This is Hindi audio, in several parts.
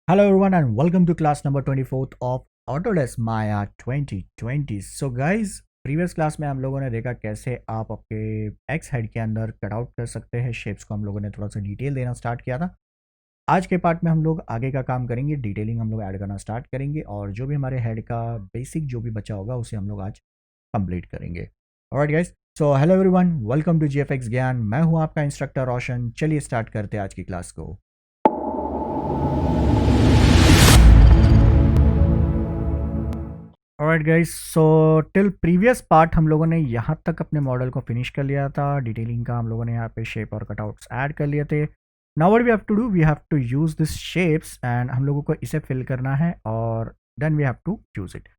Hello everyone and welcome to class number 24th of Autodesk Maya 2020. So guys, previous class में हम लोगों ने देखा कैसे आप आपके एक्स हेड के अंदर कट आउट कर सकते हैं शेप्स को। हम लोगों ने थोड़ा सा डिटेल देना स्टार्ट किया था। आज के पार्ट में हम लोग आगे का काम करेंगे, डिटेलिंग हम लोग ऐड करना स्टार्ट करेंगे और जो भी हमारे हेड का बेसिक जो भी बचा होगा उसे हम लोग आज कंप्लीट करेंगे। Alright guys, so hello everyone, welcome to GFX Gyan. मैं हूं आपका इंस्ट्रक्टर रोशन। चलिए स्टार्ट करते हैं आज की क्लास को। Alright guys, so till previous part हम लोगों ने यहाँ तक अपने मॉडल को फिनिश कर लिया था। डिटेलिंग का हम लोगों ने यहाँ पे शेप और कटआउट्स ऐड कर लिए थे। Now what we have to do, we have to use this shapes and हम लोगों को इसे फिल करना है और then we have to choose it.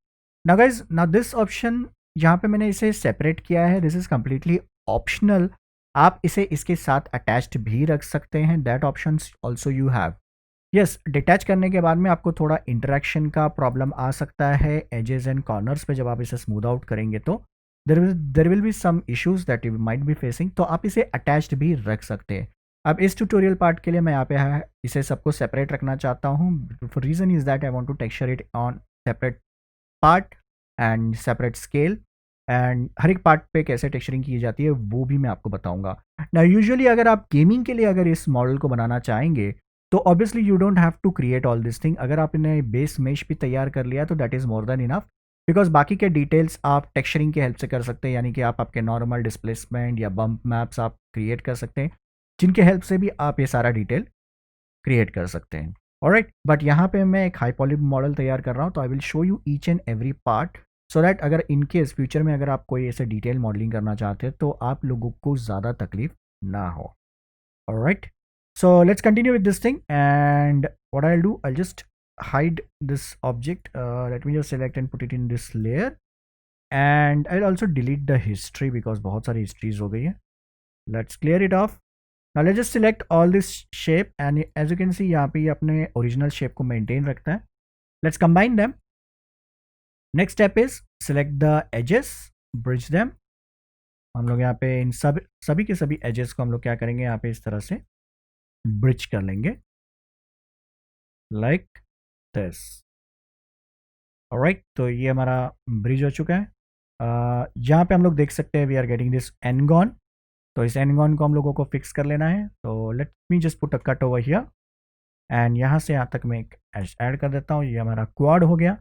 Now guys, now this option यहाँ पे मैंने इसे सेपरेट किया है। This is completely optional. आप इसे इसके साथ अटैच्ड भी रख सकते हैं। That option also you have. Yes, detach करने के बाद में आपको थोड़ा इंटरेक्शन का प्रॉब्लम आ सकता है एजेस एंड कॉर्नर्स पे। जब आप इसे स्मूथ आउट करेंगे तो there will be some issues that you might be facing, तो आप इसे अटैच्ड भी रख सकते हैं। अब इस ट्यूटोरियल पार्ट के लिए मैं यहाँ पे इसे सबको सेपरेट रखना चाहता हूँ। Reason is that I want to texture it on separate part and separate scale, and हर एक पार्ट पे कैसे टेक्सचरिंग की जाती है वो भी मैं आपको बताऊंगा ना। यूजुअली अगर आप गेमिंग के लिए अगर इस मॉडल को बनाना चाहेंगे तो obviously you don't have to create all this thing. अगर आपने बेस मेश भी तैयार कर लिया तो that is more than enough, because बाकी के डिटेल्स आप टेक्सचरिंग की हेल्प से कर सकते हैं। यानी कि आप आपके नॉर्मल डिस्प्लेसमेंट या बम्प मैप्स आप क्रिएट कर सकते हैं, जिनके हेल्प से भी आप ये सारा डिटेल क्रिएट कर सकते हैं। ऑलराइट, बट यहाँ पे मैं एक हाई पॉली मॉडल तैयार कर रहा हूँ, तो I will show you each and every part so that अगर इनकेस फ्यूचर में अगर आप कोई ऐसे डिटेल मॉडलिंग करना चाहते हैं तो आप लोगों को ज़्यादा तकलीफ ना हो। Alright, so let's continue with this thing, and what I'll do, I'll just hide this object. Let me just select and put it in this layer, and I'll also delete the history because बहुत सारी histories हो गई है। Let's clear it off. Now let's just select all this shape, and as you can see यहाँ पे ये अपने original shape को maintain रखता है। Let's combine them. Next step is select the edges, bridge them. हम लोग यहाँ पे इन सभी के सभी edges को हम लोग क्या करेंगे, यहाँ पे इस तरह से ब्रिज कर लेंगे लाइक दिस। ऑलराइट, तो ये हमारा ब्रिज हो चुका है। यहाँ पे हम लोग देख सकते हैं we are getting this n-gon. तो इस एनगॉन को हम लोगों को फिक्स कर लेना है। तो let me just put a cut over here, and यहाँ से यहाँ तक मैं एक एज ऐड कर देता हूँ। ये हमारा क्वाड हो गया,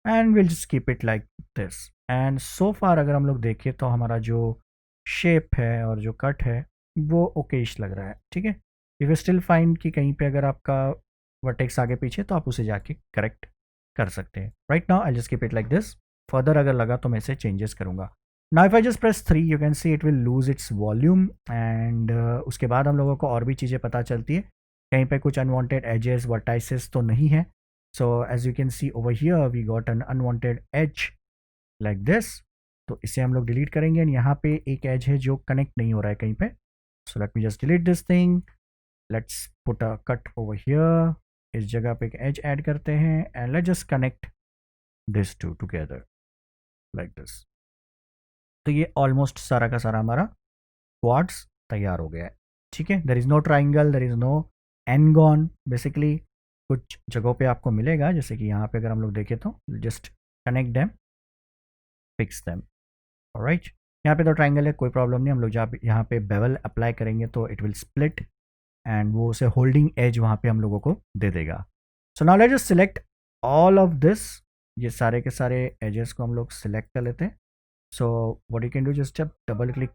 and will just keep it like this. And so far अगर हम लोग देखें तो हमारा जो शेप है और जो कट है वो ओकेश लग रहा है। ठीक है, इफ यू स्टिल फाइंड कि कहीं पे अगर आपका वर्टेक्स आगे पीछे तो आप उसे जाके करेक्ट कर सकते हैं। Right now I just keep it like this. Further अगर लगा तो मैं इसे चेंजेस करूँगा। Now if I just press 3 you can see it will lose its volume, and उसके बाद हम लोगों को और भी चीज़ें पता चलती है। कहीं पे कुछ अनवांटेड एजेस वर्टाइसेस तो नहीं है। So as you can see over here we got an unwanted edge like this. तो इसे हम लोग डिलीट करेंगे, एंड यहाँ पे एक एज है जो कनेक्ट नहीं हो रहा है कहीं पे। सो let me just delete this thing. Let's put a cut over here. इस जगह पे एक एज ऐड करते हैं, and let's just connect this to together like this. तो ये ऑलमोस्ट सारा का सारा हमारा क्वाड्स तैयार हो गया है। ठीक है, there is no triangle, there is no ngon. Basically कुछ जगहों पे आपको मिलेगा, जैसे कि यहाँ पे अगर हम लोग देखें तो just connect them, fix them. Alright, यहाँ पे तो ट्राइंगल है, कोई प्रॉब्लम नहीं। हम लोग जहाँ यहाँ पे बेवल अप्लाई करेंगे तो इट विल स्प्लिट, एंड वो उसे होल्डिंग एज वहाँ पे हम लोगों को दे देगा। So now let's just select all of this. ये सारे के सारे एजेस को हम लोग सिलेक्ट कर लेते हैं। So what you can do, just double click.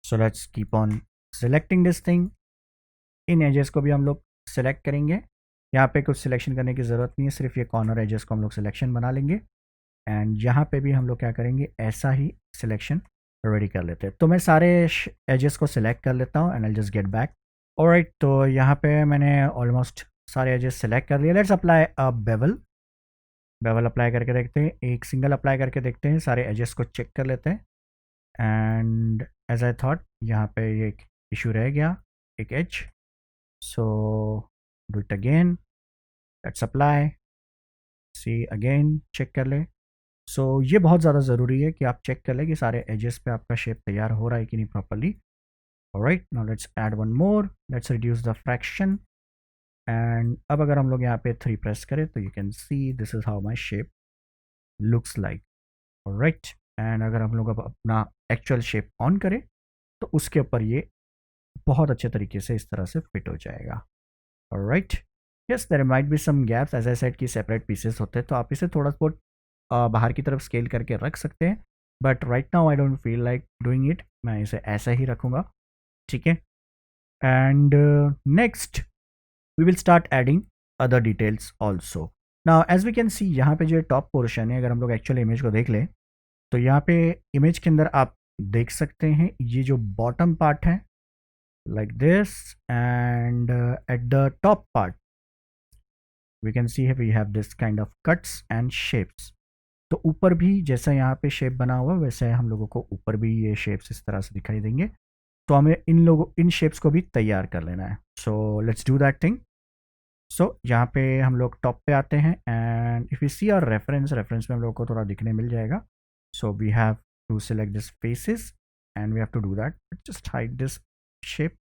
So let's keep on selecting this thing. इन एजेस को भी हम लोग सिलेक्ट करेंगे। यहाँ पे कुछ सिलेक्शन करने की ज़रूरत नहीं है, सिर्फ ये कॉर्नर एजेस को हम लोग सिलेक्शन बना लेंगे, एंड यहाँ पे भी हम लोग क्या करेंगे, ऐसा ही सिलेक्शन रेडी कर लेते हैं। तो मैं सारे एजेस को सिलेक्ट कर लेता हूँ, and I just get back. Alright, तो यहाँ पे मैंने ऑलमोस्ट सारे एजेस सेलेक्ट कर लिए। Let's apply a bevel. Bevel apply करके देखते हैं, एक सिंगल अप्लाई करके देखते हैं, सारे एजेस को चेक कर लेते हैं। एंड एज आई थॉट यहाँ पे ये एक इशू रह गया, एक edge. So do it again, let's apply, see again, check कर ले। सो ये बहुत ज़्यादा ज़रूरी है कि आप चेक कर लें कि सारे एजेस पे आपका शेप तैयार हो रहा है कि नहीं properly. Alright, now let's add one more, let's reduce the fraction, and अब अगर हम लोग यहाँ पे 3 प्रेस करें तो you can see this is how my shape looks like. Right, and अगर हम लोग अब अपना एक्चुअल शेप ऑन करें तो उसके ऊपर ये बहुत अच्छे तरीके से इस तरह से फिट हो जाएगा। Right, yes there might be some gaps, as I said कि सेपरेट पीसेस होते हैं, तो आप इसे थोड़ा बहुत बाहर की तरफ स्केल करके रख सकते हैं, but right now I don't feel like doing it, मैं इसे ऐसा ही रखूँगा। ठीक है, and next we will start adding other details also. Now as we can see यहाँ पे जो टॉप पोर्शन है, अगर हम लोग एक्चुअल इमेज को देख लें तो यहाँ पे इमेज के अंदर आप देख सकते हैं ये जो बॉटम पार्ट है like this, and at the top part we can see we have this kind of cuts and shapes। तो ऊपर भी जैसा यहाँ पे शेप बना हुआ वैसे हम लोगों को ऊपर भी ये शेप्स इस तरह से दिखाई देंगे, तो हमें इन शेप्स को भी तैयार कर लेना है। So let's do that thing. So यहाँ पे हम लोग टॉप पे आते हैं and if you see our reference में हम लोग को थोड़ा दिखने मिल जाएगा। So we have to select this faces and we have to do that, just hide this shape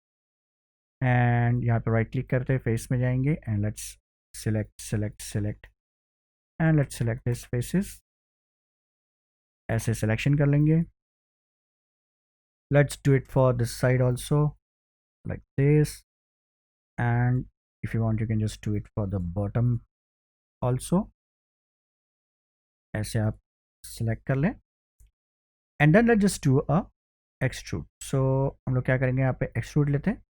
and यहाँ पे राइट क्लिक करते फेस में जाएंगे and let's select and let's select this faces, ऐसे सिलेक्शन कर लेंगे। Let's do it for this side also like this, and if you want you can just do it for the bottom also, ऐसे आप सिलेक्ट कर लें and then let's just do a extrude. So हम लोग क्या करेंगे, यहाँ पे एक्सट्रूड लेते हैं,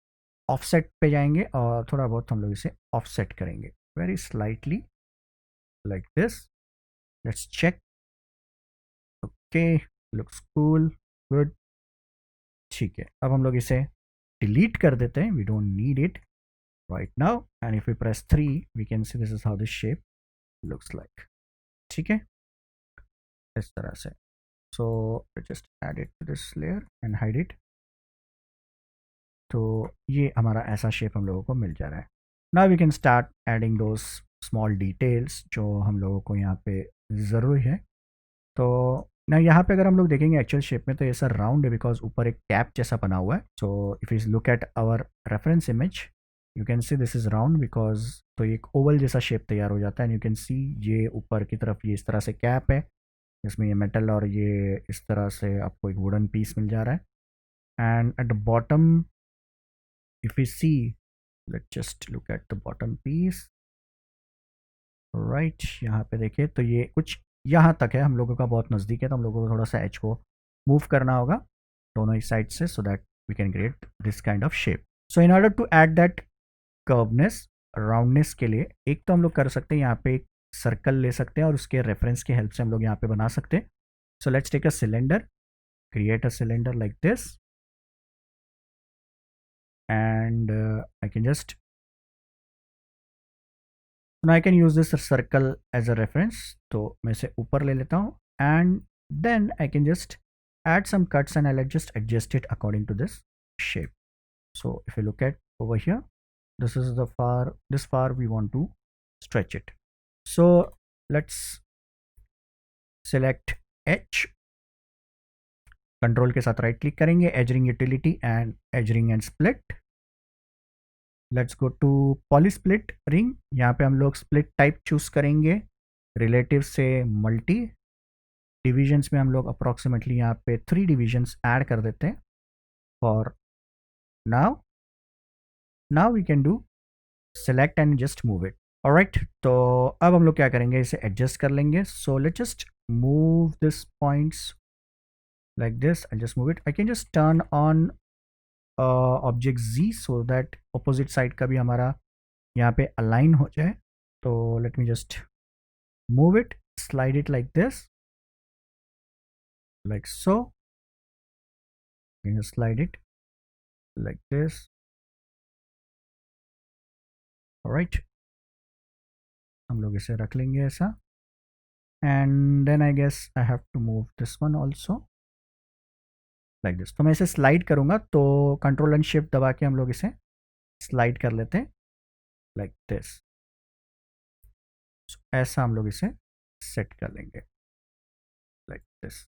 ऑफसेट पे जाएंगे और थोड़ा बहुत हम लोग इसे ऑफसेट करेंगे very slightly like this। Let's check। Okay, looks cool, good। ठीक है, अब हम लोग इसे डिलीट कर देते हैं, we don't need it right now, and if we press 3 we can see this is how this shape looks like. ठीक है, इस तरह से। So just add it to this layer and hide it. तो ये हमारा ऐसा शेप हम लोगों को मिल जा रहा है। Now we can start adding those small details जो हम लोगों को यहाँ पे ज़रूरी है। तो ना यहाँ पे अगर हम लोग देखेंगे एक्चुअल शेप में तो ये सर राउंड है बिकॉज ऊपर एक कैप जैसा बना हुआ है। So if you look at our reference image you can see this is round because तो एक ओवल जैसा शेप तैयार हो जाता है एंड यू कैन सी ये ऊपर की तरफ ये इस तरह से कैप है जिसमें ये मेटल और ये इस तरह से आपको एक वुडन पीस मिल जा रहा है। And at the bottom if you see, let's just look at the bottom piece right, यहाँ पे देखिए तो ये कुछ यहाँ तक है, हम लोगों का बहुत नज़दीक है, तो हम लोगों को थोड़ा सा एज को मूव करना होगा दोनों ही साइड से so that we can create this kind of shape. So in order to add that curveness roundness के लिए एक तो हम लोग कर सकते हैं यहाँ पे एक सर्कल ले सकते हैं और उसके रेफरेंस की हेल्प से हम लोग यहाँ पे बना सकते हैं। So let's take a cylinder, create a cylinder like this and I can just now I can use this circle as a reference, तो मैं इसे ऊपर ले लेता हूँ and then I can just add some cuts and I'll just adjust it according to this shape। So if you look at over here, this is this far we want to stretch it। So let's select H, control के साथ राइट क्लिक करेंगे, edge ring utility and edge ring and split. Let's go to poly split ring, यहाँ पे हम लोग स्प्लिट टाइप चूज करेंगे, रिलेटिव से मल्टी, डिविजन्स में हम लोग अप्रॉक्सीमेटली यहाँ पे 3 डिविजन्स ऐड कर देते हैं for now we can do select and just move it. Alright, तो अब हम लोग क्या करेंगे, इसे एडजस्ट कर लेंगे। सो let's just move this points like this and just move it. I can just turn on object Z so that opposite side का भी हमारा यहाँ पे अलाइन हो जाए। तो let me just move it, slide it like this, like so, you can slide it like this। alright, हम लोग इसे रख लेंगे ऐसा and then I guess I have to move this one also like this। तो मैं इसे स्लाइड करूँगा तो कंट्रोल एंड शिफ्ट दबा के हम लोग इसे स्लाइड कर लेते हैं like this। so, ऐसा हम लोग इसे सेट कर लेंगे like this।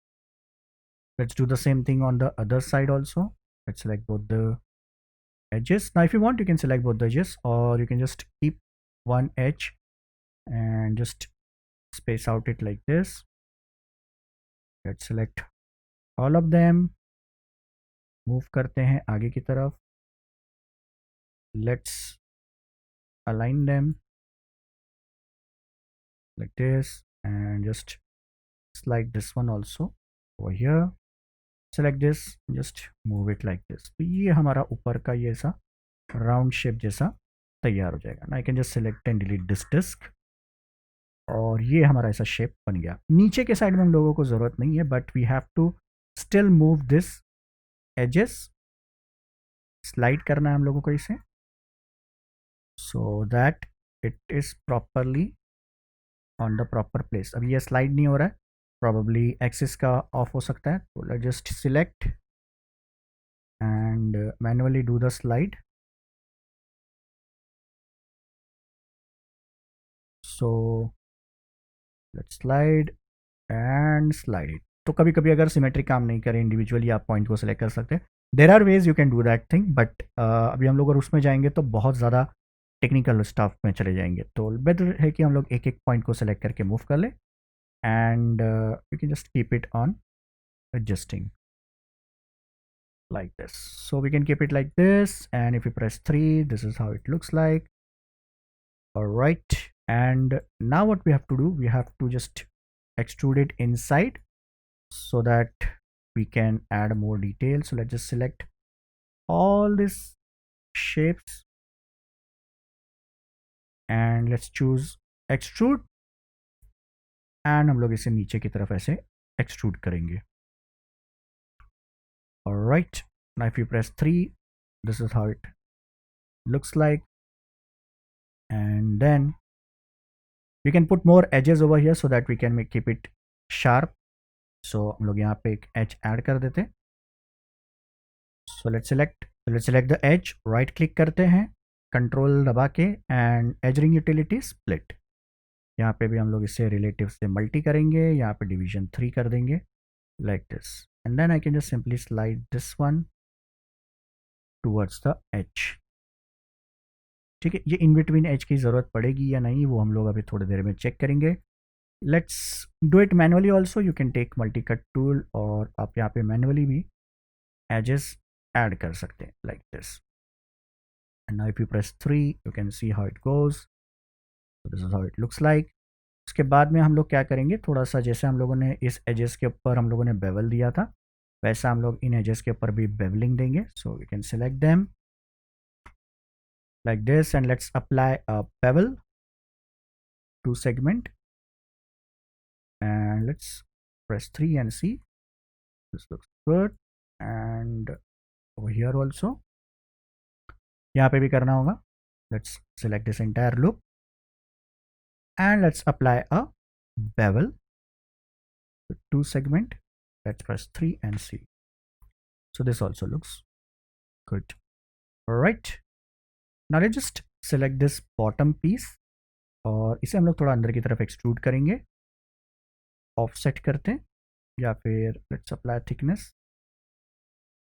let's do the same thing on the other side also। let's select both the edges. Now if you want, you can select both the edges, or you can just keep one edge and just space out it like this. Let's select all of them, move करते हैं आगे की तरफ. Let's align them like this and just slide this one also over here. Select this, just move it like this. तो ये हमारा ऊपर का ये ऐसा राउंड शेप जैसा तैयार हो जाएगा. ना I can just select and delete this disk, और ये हमारा ऐसा शेप बन गया. नीचे के साइड में हम लोगों को ज़रूरत नहीं है, but we have to still move this edges. Slide करना है हम लोगों को इसे, so that it is properly on the proper place. अब ये स्लाइड नहीं हो रहा है, प्रॉबली एक्सिस का ऑफ हो सकता है. तो let's just select and manually do the slide. So let's slide and slide. तो कभी कभी अगर सिमेट्री काम नहीं करे, इंडिविजुअली आप पॉइंट को सिलेक्ट कर सकते हैं. There are ways you can do that thing, but अभी हम लोग अगर उसमें जाएंगे तो बहुत ज़्यादा टेक्निकल स्टाफ में चले जाएंगे. तो बेटर है कि हम लोग एक एक पॉइंट को सिलेक्ट करके मूव कर ले, and you can just keep it on adjusting like this. So we can keep it like this, and if you press 3, this is how it looks like. All right, and now what we have to do, we have to just extrude it inside so that we can add more detail. So let's just select all these shapes and let's choose extrude, and हम लोग इसे नीचे की तरफ ऐसे एक्सट्रूड करेंगे. Alright, now if you press 3, this is how it looks like, and then we can put more edges over here so that we can make keep it sharp. So हम लोग यहाँ पे एक एज ऐड कर देते. So let's select the edge, right click करते हैं, कंट्रोल दबा के, and edge ring utility split. यहाँ पे भी हम लोग इसे रिलेटिव से मल्टी करेंगे, यहाँ पे डिवीजन 3 कर देंगे like this, and then I can just simply slide this one towards the edge. ठीक है, ये इन बिटवीन एज की ज़रूरत पड़ेगी या नहीं वो हम लोग अभी थोड़ी देर में चेक करेंगे. Let's do it manually also. You can take multi cut tool और आप यहाँ पे मैनुअली भी एजेस ऐड कर सकते हैं like this. And now if you press 3, you can see how it goes. This is how it looks like. उसके बाद में हम लोग क्या करेंगे, थोड़ा सा जैसे हम लोगों ने इस एजेस के ऊपर हम लोगों ने बेवल दिया था, वैसा हम लोग इन एजेस के ऊपर भी बेवलिंग देंगे. So we can select them like this and let's apply a bevel to segment, and let's press 3 and see. This looks good. And over here also यहाँ पे भी करना होगा. Let's select this entire look and let's apply a bevel to segment. Let's press 3 and see. So this also looks good. All right, now let's just select this bottom piece और इसे हम लोग थोड़ा अंदर की तरफ एक्सट्रूड करेंगे. ऑफसेट करते हैं या फिर let's apply thickness.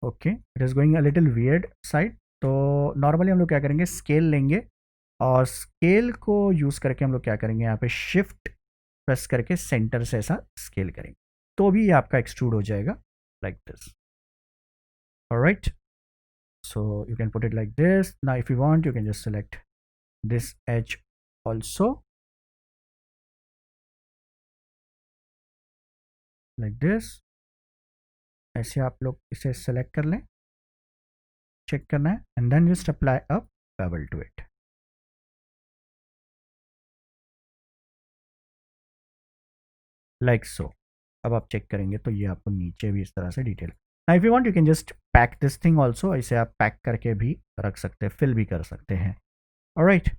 Okay, it is going a little weird side. तो नॉर्मली हम लोग क्या करेंगे, स्केल लेंगे और स्केल को यूज़ करके हम लोग क्या करेंगे, यहाँ पे शिफ्ट प्रेस करके सेंटर से ऐसा स्केल करेंगे, तो भी ये आपका एक्सट्रूड हो जाएगा like this. Alright, so you can put it like this. Now if you want you can just select this edge also like this. ऐसे आप लोग इसे सेलेक्ट कर लें, चेक करना है, and then just apply a bevel to it like so. अब आप चेक करेंगे तो ये आपको नीचे भी इस तरह से detail. Now if you want you can just pack this thing also. इसे आप पैक करके भी रख सकते हैं, फिल भी कर सकते हैं. ऑलराइट,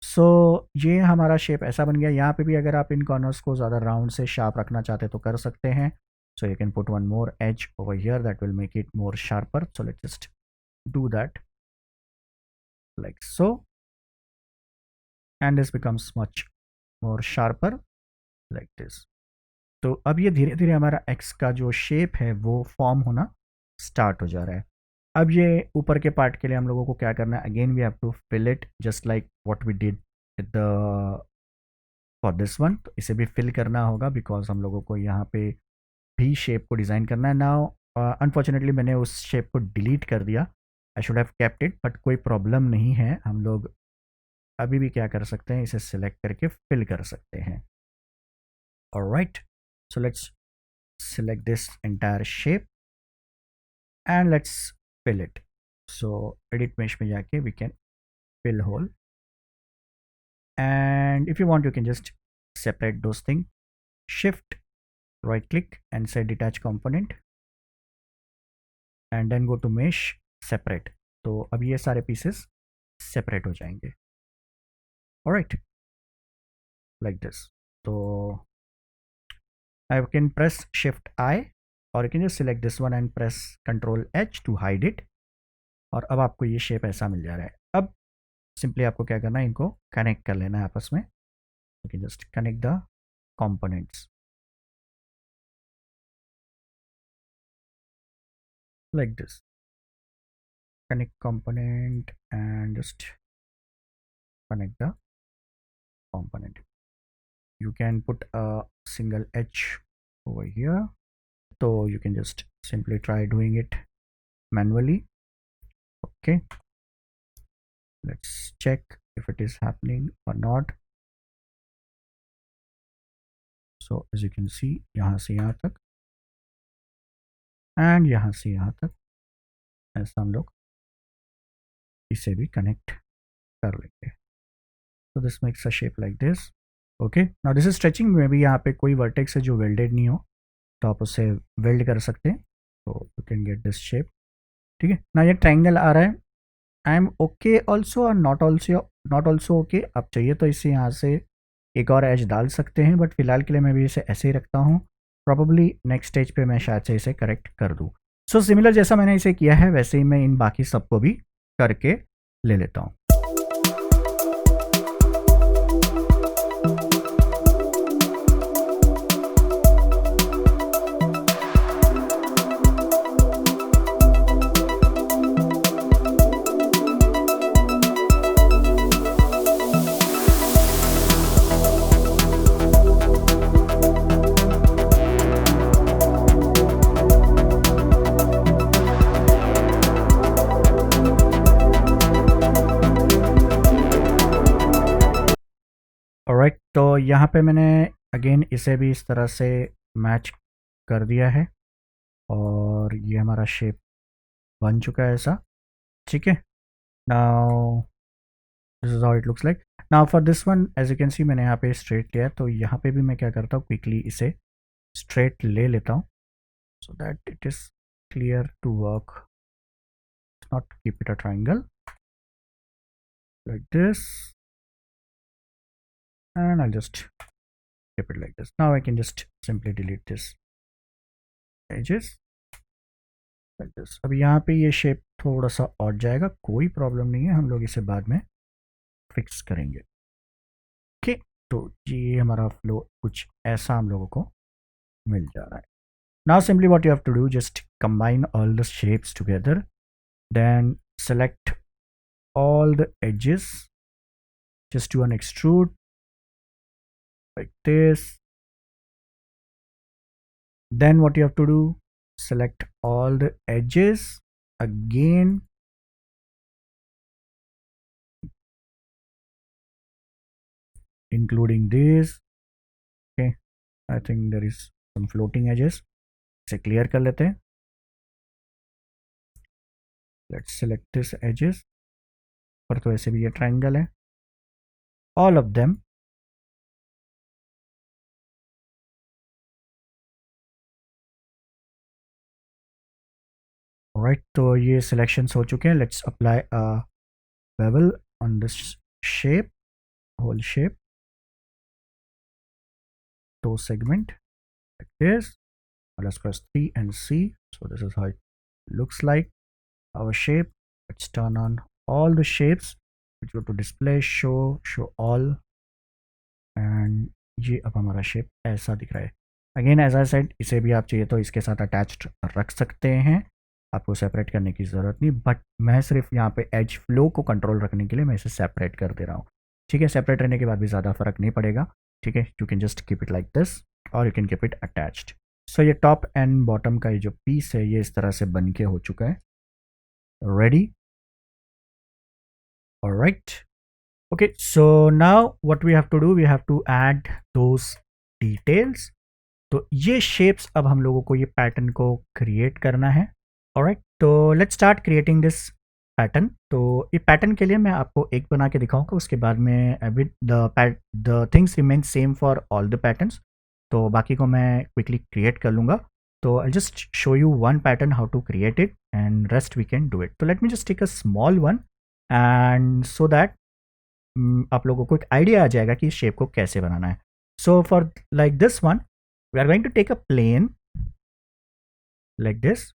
सो ये हमारा शेप ऐसा बन गया. यहाँ पे भी अगर आप इन कॉर्नर्स को ज़्यादा राउंड से शार्प रखना चाहते हैं तो कर सकते हैं. So you can put one more edge over here that will make it more sharper. So let's just do that like so, and this becomes much more sharper like this. तो अब ये धीरे धीरे हमारा एक्स का जो शेप है वो फॉर्म होना स्टार्ट हो जा रहा है. अब ये ऊपर के पार्ट के लिए हम लोगों को क्या करना है, again we have to fill it just like what we did the for this one. तो इसे भी फिल करना होगा बिकॉज हम लोगों को यहाँ पे भी शेप को डिज़ाइन करना है। नाउ अनफॉर्चुनेटली मैंने उस शेप को डिलीट कर दिया, I should have kept it, but कोई प्रॉब्लम नहीं है, हम लोग अभी भी क्या कर सकते हैं, इसे सिलेक्ट करके फिल कर सकते हैं। Alright, so let's select this entire shape and let's fill it. So edit mesh में जाके we can fill hole, and if you want you can just separate those things. Shift right click and say detach component and then go to mesh separate. तो अब ये सारे pieces separate हो जाएंगे। Alright, like this. तो I can press shift I or you can just select this one and press Ctrl H to hide it, और अब आपको ये शेप ऐसा मिल जा रहा है। अब सिंपली आपको क्या करना है, इनको कनेक्ट कर लेना है आपस में। You can just connect the components like this. Connect component and just connect the component. You can put a single H over here, so you can just simply try doing it manually. Okay, let's check if it is happening or not. So as you can see, यहाँ से यहाँ तक and यहाँ से यहाँ तक ऐसा हम लोग इसे भी कनेक्ट कर लेंगे। So this makes a shape like this. Okay, now this is stretching में भी यहाँ पे कोई वर्टेक्स है जो वेल्डेड नहीं हो तो आप उसे वेल्ड कर सकते हैं, तो you can get this shape. ठीक है ना, ये ट्रायंगल आ रहा है। आई एम ओके ऑल्सो और नॉट ऑल्सो ओके। आप चाहिए तो इसे यहाँ से एक और एज डाल सकते हैं, बट फिलहाल के लिए मैं भी इसे ऐसे ही रखता हूँ। प्रॉबली नेक्स्ट स्टेज पे मैं शायद से इसे करेक्ट कर दूँ। सो सिमिलर जैसा मैंने इसे किया है वैसे ही मैं इन बाकी सबको भी करके ले लेता हूँ। ऑलराइट, तो यहाँ पे मैंने अगेन इसे भी इस तरह से मैच कर दिया है और ये हमारा शेप बन चुका है ऐसा। ठीक है, now this is how it looks like. Now for this one edge you can see मैंने यहाँ पे स्ट्रेट लिया है, तो यहाँ पे भी मैं क्या करता हूँ, क्विकली इसे स्ट्रेट ले लेता हूँ so that it is clear to work, not keep it a triangle like this, and I'll just keep it like this. Now I can just simply delete this edges like this. अब यहाँ पे ये शेप थोड़ा सा और जाएगा, कोई प्रॉब्लम नहीं है, हम लोग इसे बाद में फिक्स करेंगे। ओके, तो ये हमारा फ्लो कुछ ऐसा हम लोगों को मिल जा रहा है। Now simply what you have to do, just combine all the shapes together, then select all the edges, just do an extrude like this. Then what you have to do, select all the edges again, including this. Okay, I think there is some floating edges, इसे clear कर लेते हैं। Let's select this edges, पर तो ऐसे भी ये triangle है, all of them. Alright, तो ये selections हो चुके हैं। Let's apply a bevel on this shape, whole shape, to segment like this. Let's press 3 and C. So this is how it looks like, our shape. Let's turn on all the shapes, which go to display, show all, and ये अब हमारा शेप ऐसा दिख रहा है। अगेन एज आई सेड, इसे भी आप चाहिए तो इसके साथ अटैच्ड रख सकते हैं, आपको सेपरेट करने की ज़रूरत नहीं, बट मैं सिर्फ यहाँ पे एज फ्लो को कंट्रोल रखने के लिए मैं इसे सेपरेट कर दे रहा हूँ। ठीक है, सेपरेट रहने के बाद भी ज़्यादा फर्क नहीं पड़ेगा। ठीक है, you can just keep it like this और you can keep it attached. So ये टॉप एंड बॉटम का ये जो पीस है ये इस तरह से बन के हो चुका है। Ready, alright, okay, so now what we have to do, we have to add those details। तो ये शेप्स अब हम लोगों को ये पैटर्न को क्रिएट करना है। ऑलराइट, तो let's start creating this pattern. तो ये पैटर्न के लिए मैं आपको एक बना के दिखाऊंगा, उसके बाद में the things remain same for all the patterns, तो बाकी को मैं क्विकली क्रिएट कर लूँगा। तो I just show you one pattern how to create it and rest we can do it. तो let me just take a small one and so that आप लोगों को एक आइडिया आ जाएगा कि इस शेप को कैसे बनाना है। So for like this one we are going to take a plane like this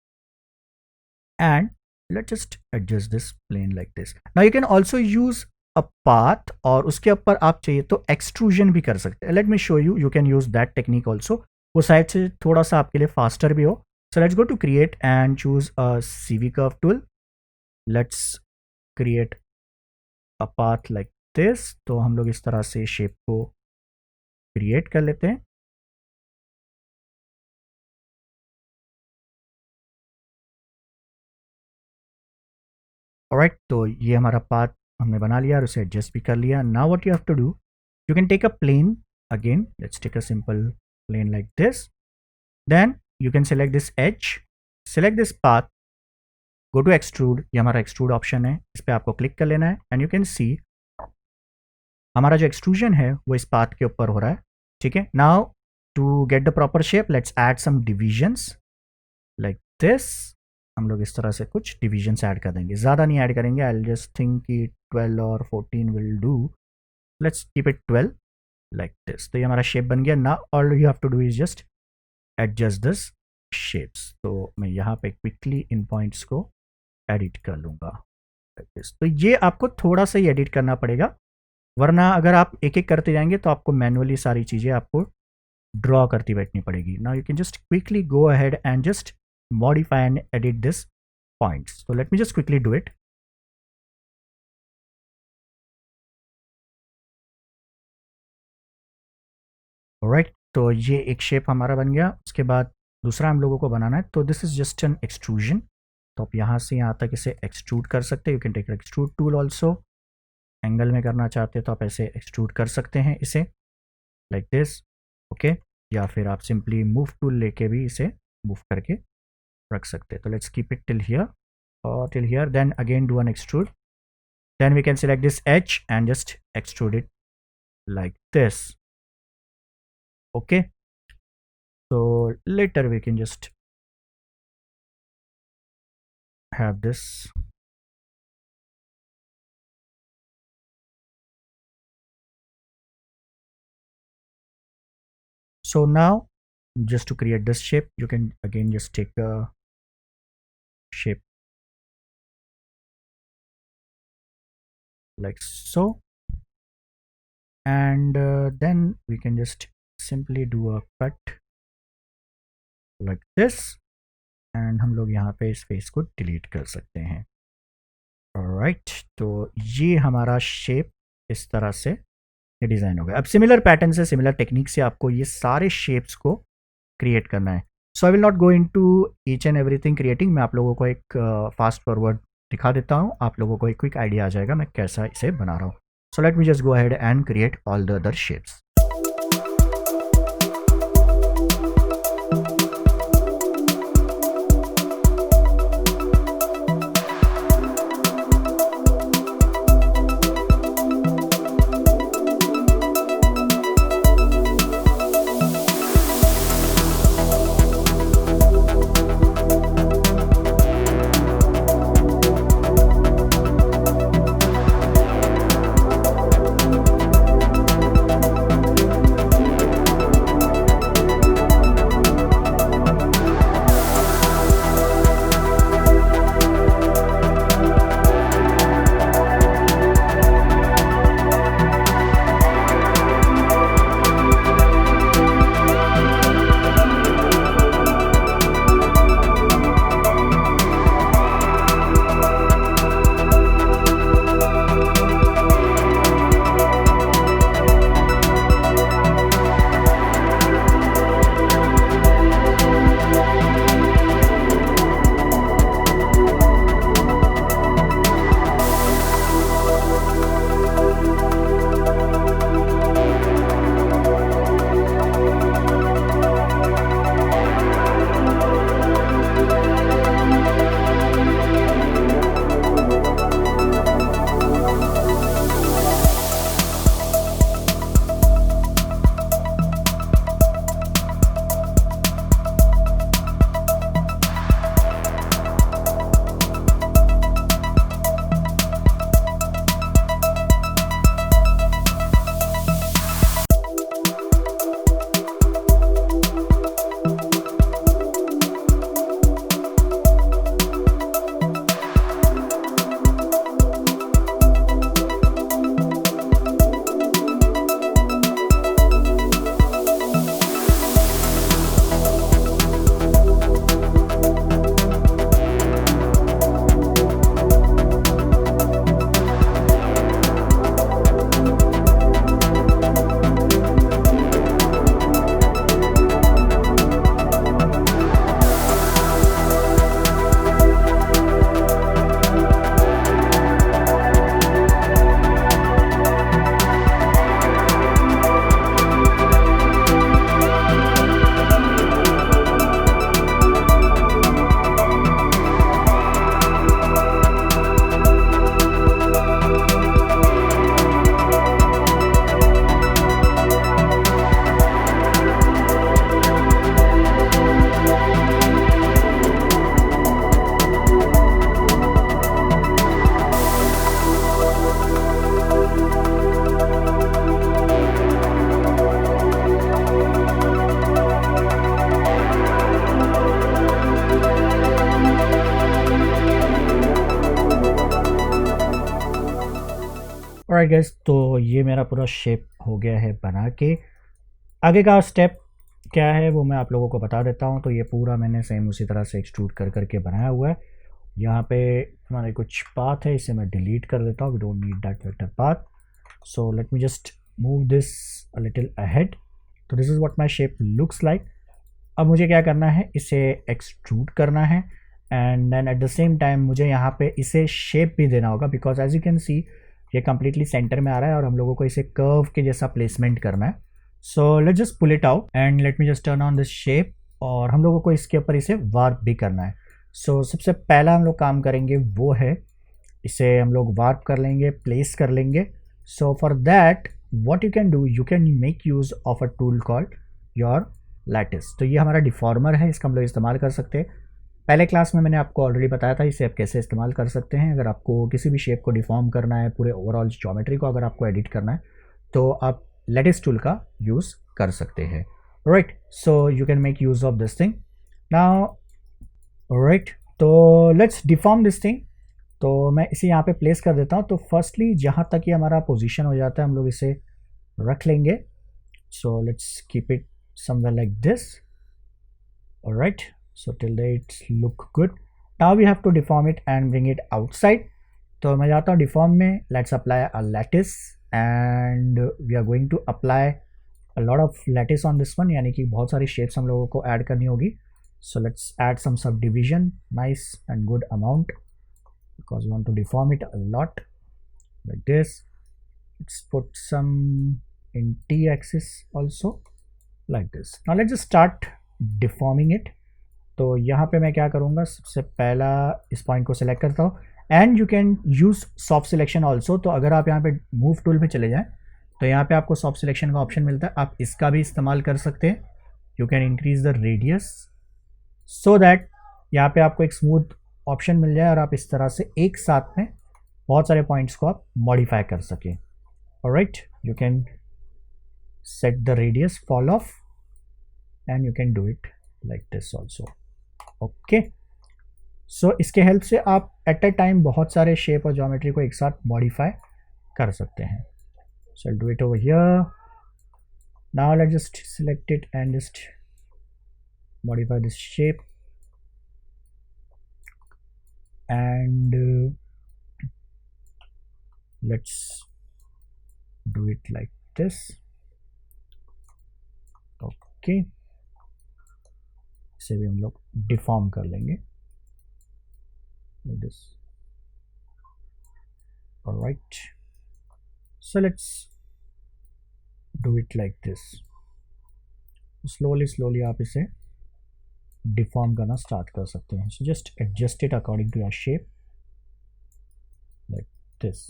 and let's just adjust this plane like this। now you can also use a path और उसके ऊपर आप चाहिए तो एक्सट्रूजन भी कर सकते हैं। let me show you, you can use that technique also। वो साइड से थोड़ा सा आपके लिए फास्टर भी हो। so let's go to create and choose a CV curve tool। let's create a path like this। तो हम लोग इस तरह से शेप को क्रिएट कर लेते हैं। ऑलराइट, तो ये हमारा पाथ हमने बना लिया और उसे एडजस्ट भी कर लिया। Now what you have to do, you can take a plane again, let's take a simple plane like this, then you can select this edge, select this path, go to extrude, ये हमारा एक्सट्रूड ऑप्शन है, इस पर आपको क्लिक कर लेना है एंड यू कैन सी हमारा जो एक्सट्रूजन है वो इस पाथ के ऊपर हो रहा है। ठीक है, now to get the proper shape let's add some divisions like this. हम लोग इस तरह से कुछ डिविजन्स ऐड कर देंगे, ज़्यादा नहीं ऐड करेंगे। आई जस्ट थिंक कि 12 और 14 will do. Let's keep it 12 like this. तो ये हमारा शेप बन गया। ना all you have to do is just adjust this shapes. तो मैं यहाँ पे क्विकली इन पॉइंट्स को एडिट कर लूँगा लाइक दिस। तो ये आपको थोड़ा सा ही एडिट करना पड़ेगा, वरना अगर आप एक एक करते जाएंगे तो आपको मैनुअली सारी चीज़ें आपको ड्रॉ करती बैठनी पड़ेगी। Now you can just quickly go ahead and just modify and edit this points। so let me just quickly do it। alright, तो ये एक शेप हमारा बन गया। उसके बाद दूसरा हम लोगों को बनाना है, तो this is just an extrusion. तो आप यहाँ से यहाँ तक इसे एक्सट्रूड कर सकते हैं। You can take extrude tool also. Angle में करना चाहते हैं तो आप ऐसे एक्सट्रूड कर सकते हैं इसे लाइक दिस, ओके। या फिर आप सिंपली मूव टूल लेके भी इसे मूव करके रख सकते हैं। तो let's keep it till here और till here, then again do an extrude, then we can select this edge and just extrude it like this, okay. so later we can just have this so now just to create this shape you can again just take a shape like so and then we can just simply do a cut like this and हम लोग यहाँ पे इस फेस को डिलीट कर सकते हैं। ऑलराइट, तो ये हमारा शेप इस तरह से ये डिज़ाइन हो गया। अब सिमिलर पैटर्न से, सिमिलर टेक्निक से आपको ये सारे शेप्स को क्रिएट करना है। So I will not go into each and everything creating. मैं आप लोगों को एक फास्ट फॉरवर्ड दिखा देता हूँ, आप लोगों को एक क्विक आइडिया आ जाएगा मैं कैसा इसे बना रहा हूँ। सो let me just go ahead and create all the other shapes. Alright guys, तो ये मेरा पूरा शेप हो गया है बना के। आगे का स्टेप क्या है वो मैं आप लोगों को बता देता हूँ। तो ये पूरा मैंने सेम उसी तरह से एक्सट्रूड कर करके बनाया हुआ है। यहाँ पे हमारे कुछ पाथ है, इसे मैं डिलीट कर देता हूँ। We don't need that vector path. So let me just move this a little ahead. तो this is what my shape looks like. अब मुझे क्या करना है, इसे एक्सट्रूड करना है and then at the same time मुझे यहाँ पे इसे शेप भी देना होगा, because as you can see ये कम्प्लीटली सेंटर में आ रहा है और हम लोगों को इसे कर्व के जैसा प्लेसमेंट करना है। So let just pull it out and let me just turn on this shape. और हम लोगों को इसके ऊपर इसे वार्प भी करना है। सो सबसे पहला हम लोग काम करेंगे वो है, इसे हम लोग वार्प कर लेंगे, प्लेस कर लेंगे। So for that what you can do, you can make use of a tool called your lattice. तो ये हमारा डिफॉर्मर है, इसका हम लोग इस्तेमाल कर सकते हैं। पहले क्लास में मैंने आपको ऑलरेडी बताया था इसे आप कैसे इस्तेमाल कर सकते हैं। अगर आपको किसी भी शेप को डिफॉर्म करना है, पूरे ओवरऑल ज्योमेट्री को अगर आपको एडिट करना है, तो आप लैटिस टूल का यूज़ कर सकते हैं। Right, so you can make use of this thing now. Right, तो लेट्स डिफॉर्म दिस थिंग। तो मैं इसे यहाँ पे प्लेस कर देता हूँ। तो फर्स्टली जहाँ तक ये हमारा पोजीशन हो जाता है हम लोग इसे रख लेंगे। सो let's keep it somewhere like this. All right, so till there it's look good. Now we have to deform it and bring it outside. तो मैं जाता हूँ deform में, let's apply a lattice and we are going to apply a lot of lattice on this one, यानी कि बहुत सारी shapes हम लोगों को add करनी होगी. So let's add some subdivision, nice and good amount, because we want to deform it a lot like this. Let's put some in t-axis also like this. Now let's just start deforming it. तो यहाँ पे मैं क्या करूँगा, सबसे पहला इस पॉइंट को सिलेक्ट करता हूँ and you can use soft selection also. तो अगर आप यहाँ पे मूव टूल पे चले जाएं तो यहाँ पे आपको सॉफ्ट सिलेक्शन का ऑप्शन मिलता है, आप इसका भी इस्तेमाल कर सकते हैं। You can increase the radius so that यहाँ पे आपको एक स्मूथ ऑप्शन मिल जाए और आप इस तरह से एक साथ में बहुत सारे पॉइंट्स को आप मॉडिफाई कर सकें। Alright, you can set the radius fall off and you can do it like this also. Okay, so इसके हेल्प से आप एट अ टाइम बहुत सारे शेप और ज्योमेट्री को एक साथ मॉडिफाई कर सकते हैं। So I'll do it over here. Now let's just select it and just modify this shape and let's do it like this. Okay, इसे भी हम लोग डिफॉर्म कर लेंगे this. Alright, so let's do it like this. Slowly आप इसे डिफॉर्म करना स्टार्ट कर सकते हैं। So just adjust it according to your shape like this.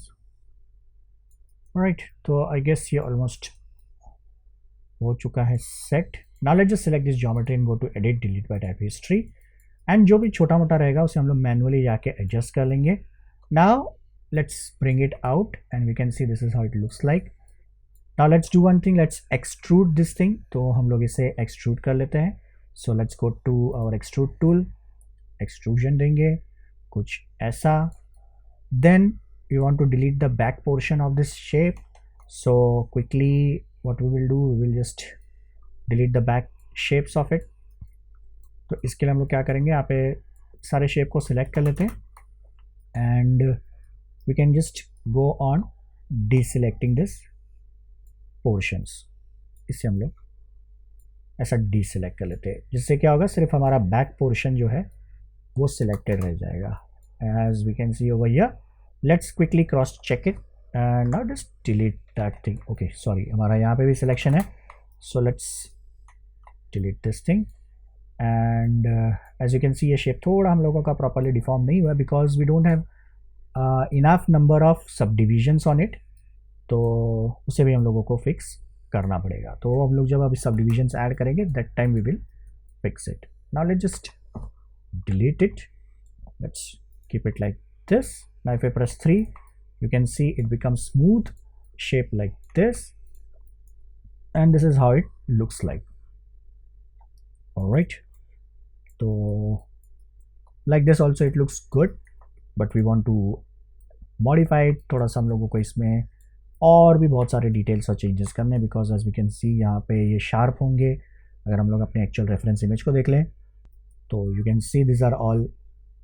Alright, तो आई गेस ये ऑलमोस्ट हो चुका है set. Now let's just select this geometry and go to edit, delete by type history and जो भी छोटा मोटा रहेगा उसे हम लोग मैनुअली जाके एडजस्ट कर लेंगे। Now let's bring it out and we can see this is how it looks like. Now let's do one thing, let's extrude this thing. तो हम लोग इसे एक्सट्रूड कर लेते हैं। So let's go to our extrude tool, extrusion देंगे कुछ ऐसा। Then we want to delete the back portion of this shape. So quickly what we will do, we will just delete the back shapes of it. तो इसके लिए हम लोग क्या करेंगे, यहाँ पे सारे शेप को सिलेक्ट कर लेते हैं and we can just go on deselecting this portions. इससे हम लोग ऐसा डीसिलेक्ट कर लेते हैं, जिससे क्या होगा, सिर्फ हमारा बैक पोर्शन जो है वो सिलेक्टेड रह जाएगा। As we can see over here, let's quickly cross check it and now just delete that thing. Okay, sorry, हमारा यहाँ पे भी सिलेक्शन है। So let's delete this thing and as you can see ये शेप थोड़ा हम लोगों का प्रॉपरली डिफॉर्म नहीं हुआ because we don't have enough number of subdivisions on it. तो उसे भी हम लोगों को फिक्स करना पड़ेगा। तो हम लोग जब अभी सब डिविजन्स ऐड करेंगे that time we will fix it. Now let's just delete it, let's keep it like this. Now if I press 3 you can see it becomes smooth shape like this and this is how it looks like. All right, so like this also it looks good but we want to modify it। थोड़ा सा हम लोगों को इसमें और भी बहुत सारे डिटेल्स और चेंजेस करने, because as we can see यहाँ पे ये शार्प होंगे। अगर हम लोग अपने एक्चुअल रेफरेंस इमेज को देख लें तो you can see this are all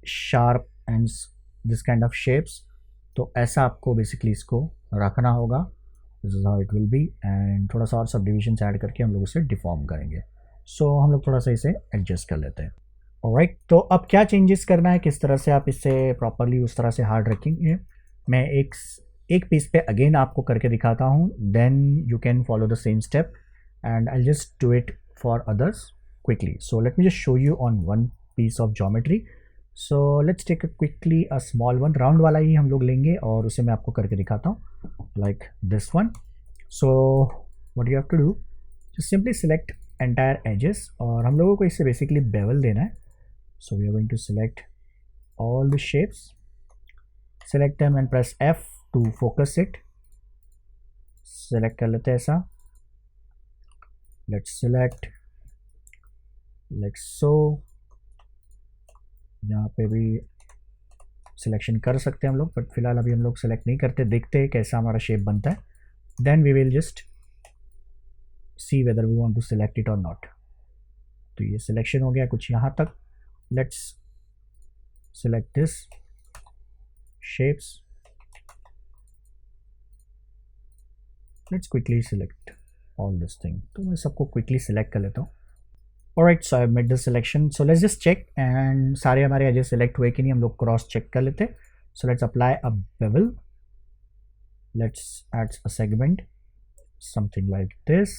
sharp and this kind of shapes. तो ऐसा आपको बेसिकली इसको रखना होगा, this is how it will be. And थोड़ा सा और सब डिविजन ऐड करके हम लोग उसे डिफॉर्म करेंगे। सो हम लोग थोड़ा सा इसे एडजस्ट कर लेते हैं। ऑलराइट, तो अब क्या चेंजेस करना है, किस तरह से आप इससे प्रॉपरली उस तरह से हार्ड रखेंगे, मैं एक पीस पे अगेन आपको करके दिखाता हूँ, then you can follow the same step and I just do it for others quickly. So let me just show you on one piece of geometry. So let's take quickly a small one, round वाला ही हम लोग लेंगे और उसे मैं आपको करके दिखाता हूँ, like this one. So what you have to do, just simply select entire edges, और हम लोगों को इससे बेसिकली बेवल देना है। So we are going to select all the shapes, select them and press F to focus it। select कर लेते हैं ऐसा, let's select like so। यहाँ पे भी सिलेक्शन कर सकते हैं हम लोग, बट फिलहाल अभी हम लोग सेलेक्ट नहीं करते, देखते हैं कैसा हमारा शेप बनता है। Then we will just see whether we want to select it और नॉट। तो ये सिलेक्शन हो गया कुछ यहाँ तक। Let's select this shapes, let's quickly select all this thing। तो मैं सबको quickly select कर लेता हूँ। alright, so I've made the selection, so let's just check and सारे हमारे एजेस select हुए कि नहीं, हम लोग क्रॉस चेक कर लेते। so let's apply a bevel, let's add a segment something like this,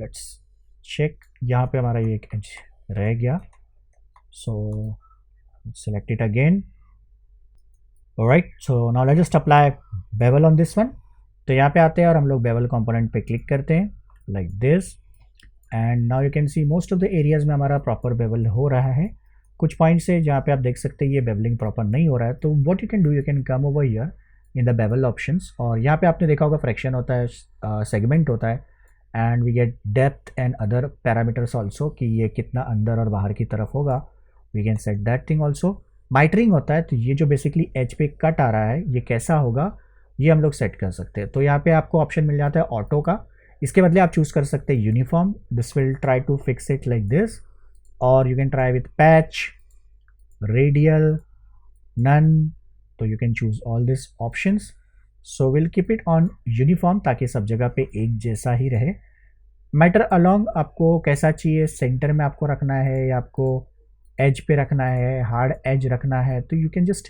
let's check। यहाँ पे हमारा ये एक एज रह गया, so select it again। Alright, so now let's just apply bevel on this one। तो यहाँ पे आते हैं और हम लोग bevel component पे क्लिक करते हैं like this, and now you can see most of the areas में हमारा proper bevel हो रहा है। कुछ पॉइंट्स है जहाँ पे आप देख सकते हैं ये beveling proper नहीं हो रहा है, तो what you can do, you can come over here in the bevel options, और यहाँ पे आपने देखा होगा फ्रैक्शन होता है, सेगमेंट होता है, and we get depth and other parameters also कि ये कितना अंदर और बाहर की तरफ होगा, we can set that thing also। माइटरिंग होता है, तो ये जो बेसिकली एज पे कट आ रहा है ये कैसा होगा ये हम लोग सेट कर सकते हैं। तो यहाँ पे आपको ऑप्शन मिल जाता है ऑटो का, इसके बदले आप चूज़ कर सकते हैं uniform, this will try to fix it like this, और you can try with patch, radial, none, तो you can choose all this options. So will keep it on uniform ताकि सब जगह पे एक जैसा ही रहे। मैटर अलोंग आपको कैसा चाहिए, सेंटर में आपको रखना है या आपको एज पे रखना है, हार्ड एज रखना है, तो you can just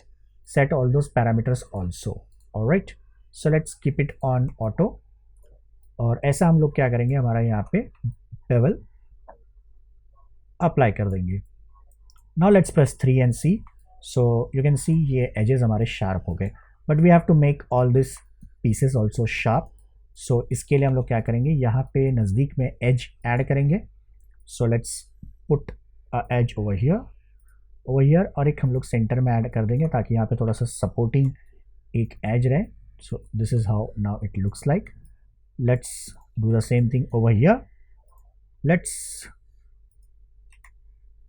set all those parameters also. Alright, so let's keep it on auto, और ऐसा हम लोग क्या करेंगे, हमारा यहाँ पे बेवल अप्लाई कर देंगे। Now let's press 3 and see. So you can see ये एजेस हमारे शार्प हो गए, but we have to make all this pieces also sharp. So इसके लिए हम लोग क्या करेंगे, यहाँ पे नज़दीक में एज ऐड करेंगे। So let's put edge over here, और एक हम लोग सेंटर में ऐड कर देंगे ताकि यहाँ पे थोड़ा सा सपोर्टिंग एक एज रहे। So this is how now it looks like. Let's do the same thing over here, let's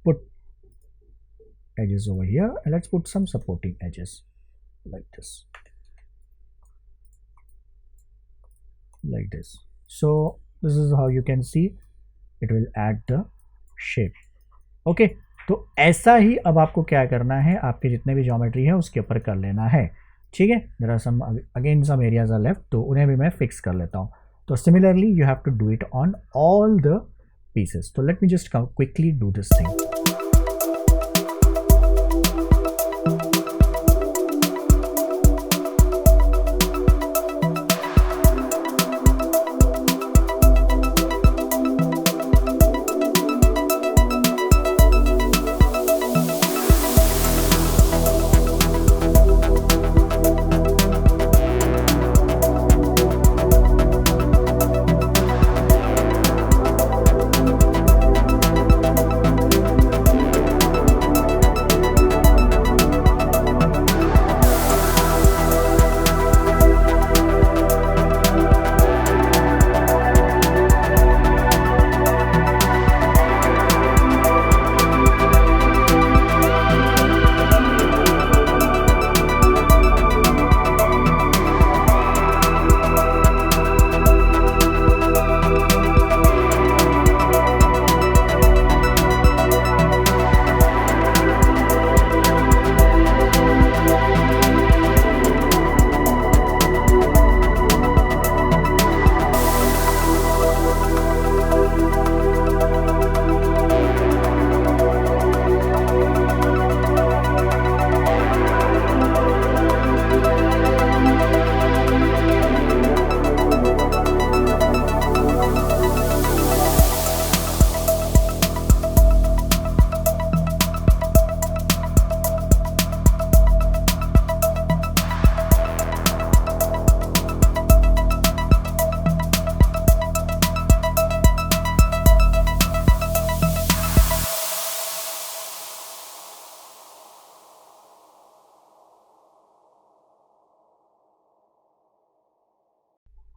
put edges over here and let's put some supporting edges like this, so this is how you can see it will add the shape। okay, तो ऐसा ही अब आपको क्या करना है, आपके जितने भी ज्योमेट्री है उसके ऊपर कर लेना है। ठीक है, there are some again some areas are left, तो उन्हें भी मैं फिक्स कर लेता हूँ। तो similarly you have to do it on all the pieces। तो let me just quickly do this thing।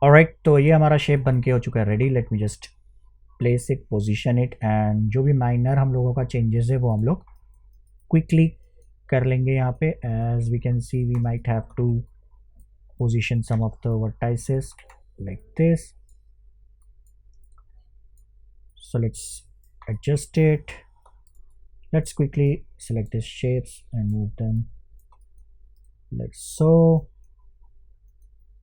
Alright, तो ये हमारा शेप बन के हो चुका है ready. Late me just place it, position it, and जो भी माइनर हम लोगों का चेंजेस है वो हम लोग क्विकली कर लेंगे यहाँ पे। As we can see we might have to position some of the vertices like this. So let's adjust it. Let's quickly select these shapes and move them like so.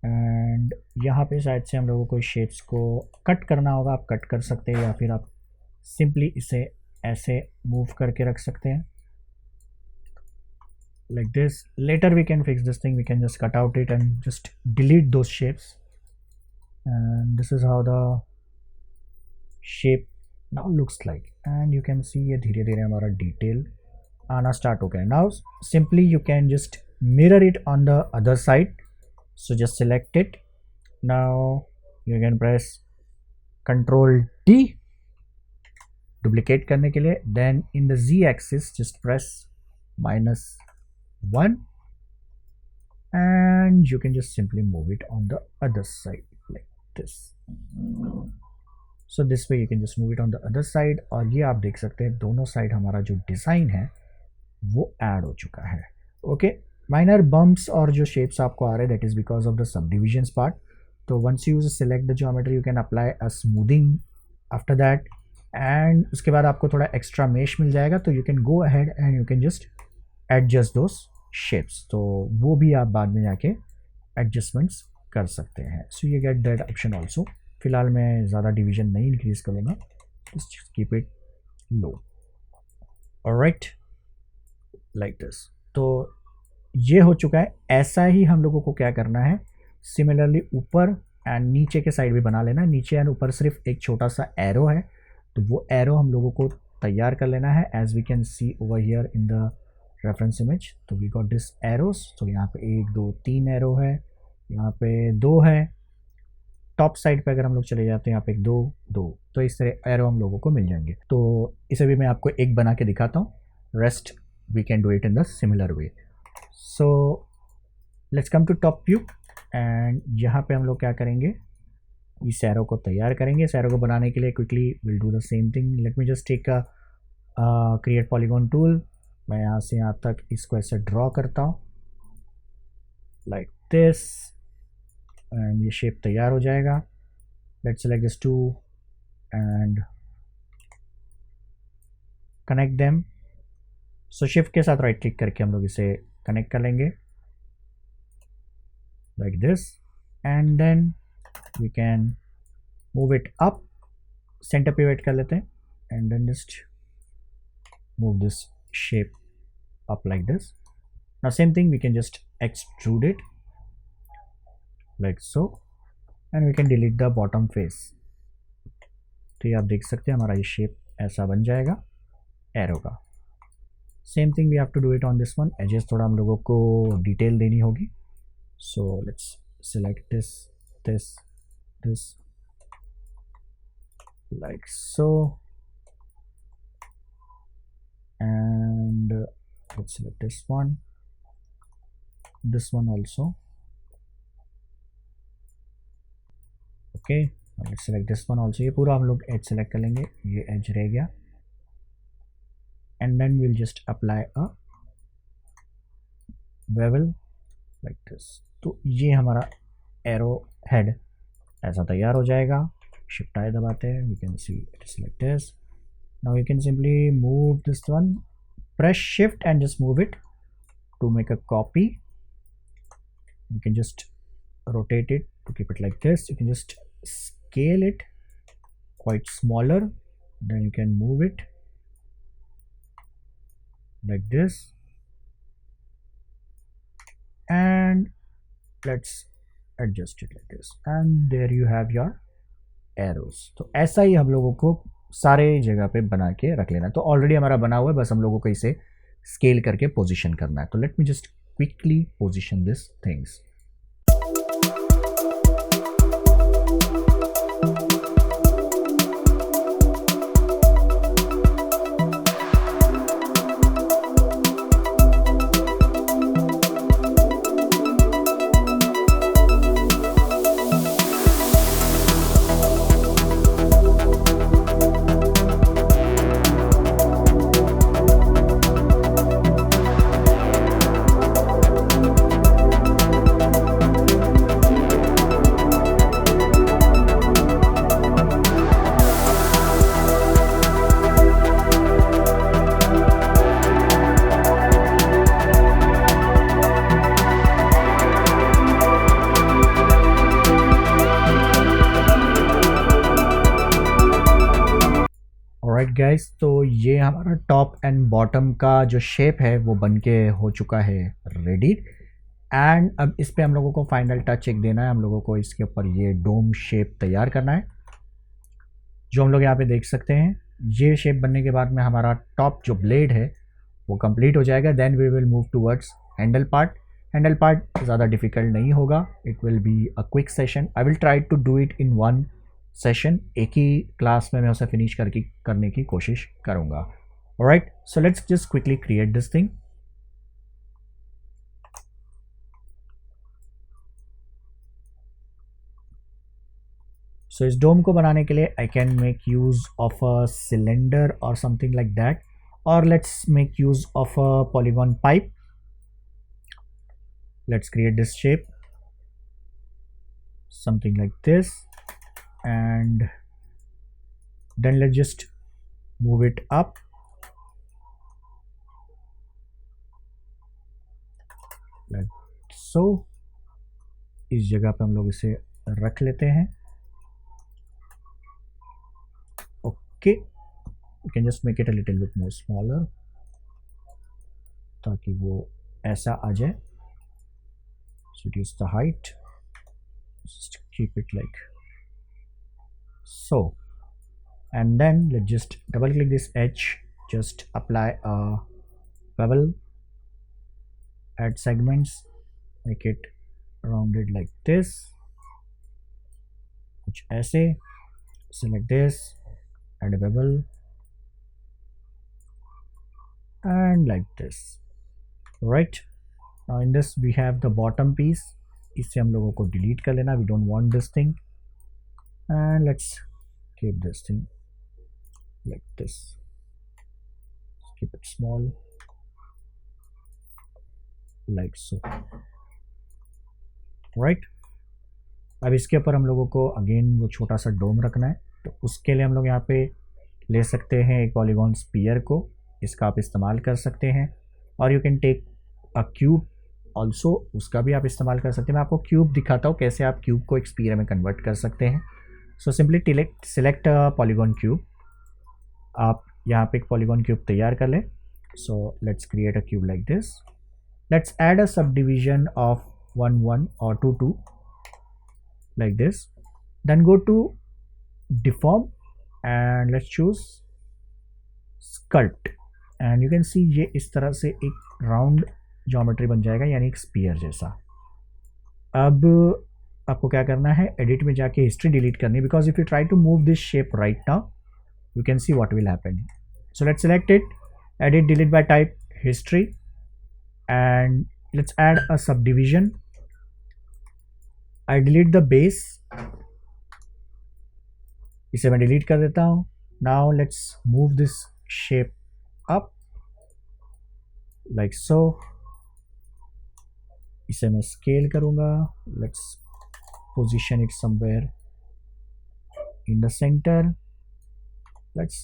And यहाँ पे शायद से हम लोगों को शेप्स को कट करना होगा। आप कट कर सकते हैं या फिर आप सिंपली इसे ऐसे मूव करके रख सकते हैं like this. Later we can fix this thing, we can just cut out it and just delete those shapes, and this is how the shape now looks like. And you can see ये धीरे धीरे हमारा detail आना start हो गया। Now simply you can just mirror it on the other side, so just select it. Now you can press Ctrl D duplicate करने के लिए, then in the Z axis just press -1 and you can just simply move it on the other side like this. So this way you can just move it on the other side। और ये आप देख सकते हैं दोनों साइड हमारा जो डिज़ाइन है वो ऐड हो चुका है। ओके, माइनर बम्प्स और जो शेप्स आपको आ रहे हैं that is because of the subdivisions part. तो once you select the geometry you can apply a smoothing after that, and उसके बाद आपको थोड़ा एक्स्ट्रा मेश मिल जाएगा, तो you can go ahead and you can just adjust those shapes. तो वो भी आप बाद में जाके एडजस्टमेंट्स कर सकते हैं। So you get that option also. फिलहाल मैं ज़्यादा डिवीजन नहीं इंक्रीज करूँगा, just keep it low. Alright, like this. तो ये हो चुका है। ऐसा ही हम लोगों को क्या करना है, सिमिलरली ऊपर एंड नीचे के साइड भी बना लेना। नीचे एंड ऊपर सिर्फ एक छोटा सा एरो है, तो वो एरो हम लोगों को तैयार कर लेना है। As we can see over here in the reference image, तो वी गॉट दिस एरोस। तो यहाँ पे 1 2 3 एरो है, यहाँ पे 2 है। टॉप साइड पे अगर हम लोग चले जाते हैं यहाँ पे 1 2 2, तो इस तरह एरो हम लोगों को मिल जाएंगे। तो इसे भी मैं आपको एक बना के दिखाता हूँ, rest we can do it in the similar way. So let's come to top view, and यहाँ पे हम लोग क्या करेंगे, इस एरो को तैयार करेंगे। इस एरो को बनाने के लिए quickly will do the same thing. Let me just take a create polygon tool. मैं यहाँ से यहाँ तक इसको ऐसे ड्रॉ करता हूँ लाइक दिस, एंड ये शेप तैयार हो जाएगा। Let's select this two and connect them. So shift के साथ राइट क्लिक करके हम लोग इसे कनेक्ट कर लेंगे like this, and then we can move it up. Center पे वेट कर लेते हैं, and then just move this shape up like this. Now same thing, we can just extrude it like so, and we can delete the bottom face। तो ये आप देख सकते हैं हमारा ये शेप ऐसा बन जाएगा एरो का। Same thing we have to do it on this one. Edges थोड़ा हम लोगों को डिटेल देनी होगी। So let's select this this this like so, and let's select this one also। okay, let's select this one also। ये पूरा हम लोग एज सेलेक्ट कर लेंगे, ये एज रह गया, and then we'll just apply a bevel like this। तो ये हमारा एरो हेड ऐसा तैयार हो जाएगा। शिफ्ट आई दबाते हैं, we can see it is like this। Now you can simply move this one, press shift and just move it to make a copy। You can just rotate it to keep it like this। You can just scale it quite smaller, then you can move it like this, and let's adjust it like this, and there you have your arrows। तो ऐसा ही हम लोगों को सारे जगह पे बना के रख लेना। तो ऑलरेडी हमारा बना हुआ है, बस हम लोगों को इसे स्केल करके पोजीशन करना है। तो let me just quickly position this things. Right guys, तो ये हमारा टॉप एंड बॉटम का जो शेप है वो बन के हो चुका है रेडी। एंड अब इस पे हम लोगों को फाइनल टच एक देना है, हम लोगों को इसके ऊपर ये डोम शेप तैयार करना है, जो हम लोग यहाँ पे देख सकते हैं। ये शेप बनने के बाद में हमारा टॉप जो ब्लेड है वो कंप्लीट हो जाएगा। Then we will move towards handle part. Handle part ज़्यादा डिफिकल्ट नहीं होगा, it will be a quick session. I will try to do it in one session, एक ही क्लास में मैं उसे फिनिश करने की कोशिश करूँगा। Alright, so let's just quickly create this thing. So इस डोम को बनाने के लिए I can make use of a cylinder और समथिंग लाइक दैट, और let's make use of a polygon pipe. Let's create this shape, something like this, and then let's just move it up like so। इस जगह पे हम लोग इसे रख लेते हैं। Okay, you can just make it a little bit more smaller ताकि वो ऐसा आ जाए। Reduce the height, just keep it like so, and then let's just double click this edge, just apply a bevel, add segments, make it rounded like this, कुछ ऐसे, select this, add a bevel, and like this, right? Now in this we have the bottom piece, इसे हम लोगों को delete कर लेना, we don't want this thing, and let's keep this thing like this, keep it small like so, right? अब इसके ऊपर हम लोगों को अगेन वो छोटा सा डोम रखना है, तो उसके लिए हम लोग यहाँ पे ले सकते हैं एक पॉलीगॉन स्पीयर को, इसका आप इस्तेमाल कर सकते हैं, और you can take a cube also, उसका भी आप इस्तेमाल कर सकते हैं। मैं आपको क्यूब दिखाता हूँ कैसे आप क्यूब को एक स्पीयर में कन्वर्ट कर सकते हैं। So simply select polygon cube, आप यहाँ पे एक पॉलीगॉन क्यूब तैयार कर लें। So let's create a cube like this, let's add a subdivision of 1 1 और 2 2 like this, then go to deform and let's choose sculpt, and you can see ये इस तरह से एक राउंड ज्योमेट्री बन जाएगा, यानी एक स्पीयर जैसा। अब आपको क्या करना है, एडिट में जाके हिस्ट्री डिलीट करनी, because if you try to move this shape right now you can see what will happen. So let's select it, edit delete by type history, and let's add a subdivision. I delete the base, इसे मैं डिलीट कर देता हूँ। Now let's move this shape up like so, इसे मैं स्केल करूंगा, let's position it somewhere in the center, let's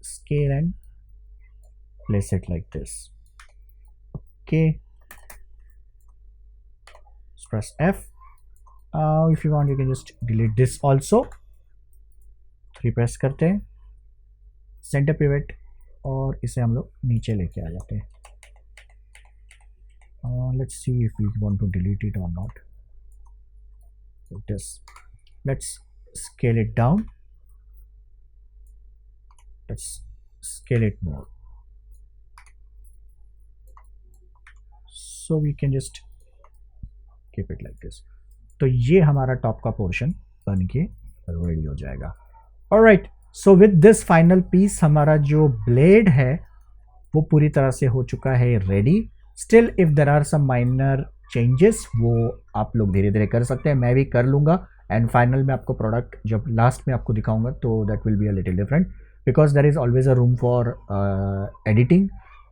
scale and place it like this. Okay, press F, if you want you can just delete this also. 3 press करते हैं, सेंटर पिवट, और इसे हम लोग नीचे लेके आ जाते हैं। Let's see if we want to delete it or not. Let's scale it down, let's scale it more, so we can just keep it like this। तो ये हमारा टॉप का पोर्शन बन के रेडी हो जाएगा। Alright, so with this final piece हमारा जो ब्लेड है वो पूरी तरह से हो चुका है ready. Still if there are some minor changes वो आप लोग धीरे धीरे कर सकते हैं, मैं भी कर लूँगा, एंड फाइनल में आपको प्रोडक्ट जब लास्ट में आपको दिखाऊंगा तो that will be a little different, because there is always a room for editing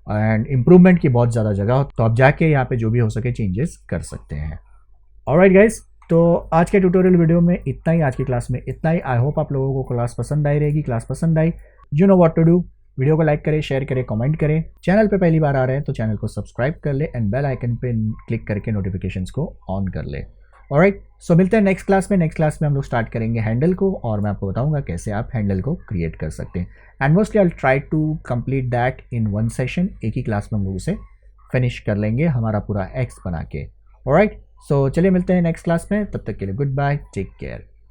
and improvement की बहुत ज़्यादा जगह हो, तो आप जाके यहाँ पे जो भी हो सके चेंजेस कर सकते हैं। ऑलराइट गाइस, तो आज के ट्यूटोरियल वीडियो में इतना ही, आज की क्लास में इतना ही। आई होप आप लोगों को क्लास पसंद आई रहेगी। क्लास पसंद आई, you know what to do, video को लाइक करें, शेयर करें, कमेंट करें। चैनल पे पहली बार आ रहे हैं तो चैनल को सब्सक्राइब कर ले, एंड बेल आइकन पे क्लिक करके नोटिफिकेशंस को ऑन कर ले। ऑलराइट, सो मिलते हैं नेक्स्ट क्लास में। नेक्स्ट क्लास में हम लोग स्टार्ट करेंगे हैंडल को, और मैं आपको बताऊंगा कैसे आप हैंडल को क्रिएट कर सकते हैं। And mostly I try to complete that in one session. एक ही क्लास में हम लोग उसे फिनिश कर लेंगे हमारा पूरा एक्स बना के। ऑलराइट, सो चलिए मिलते हैं नेक्स्ट क्लास में, तब तक के लिए गुड बाय, टेक केयर।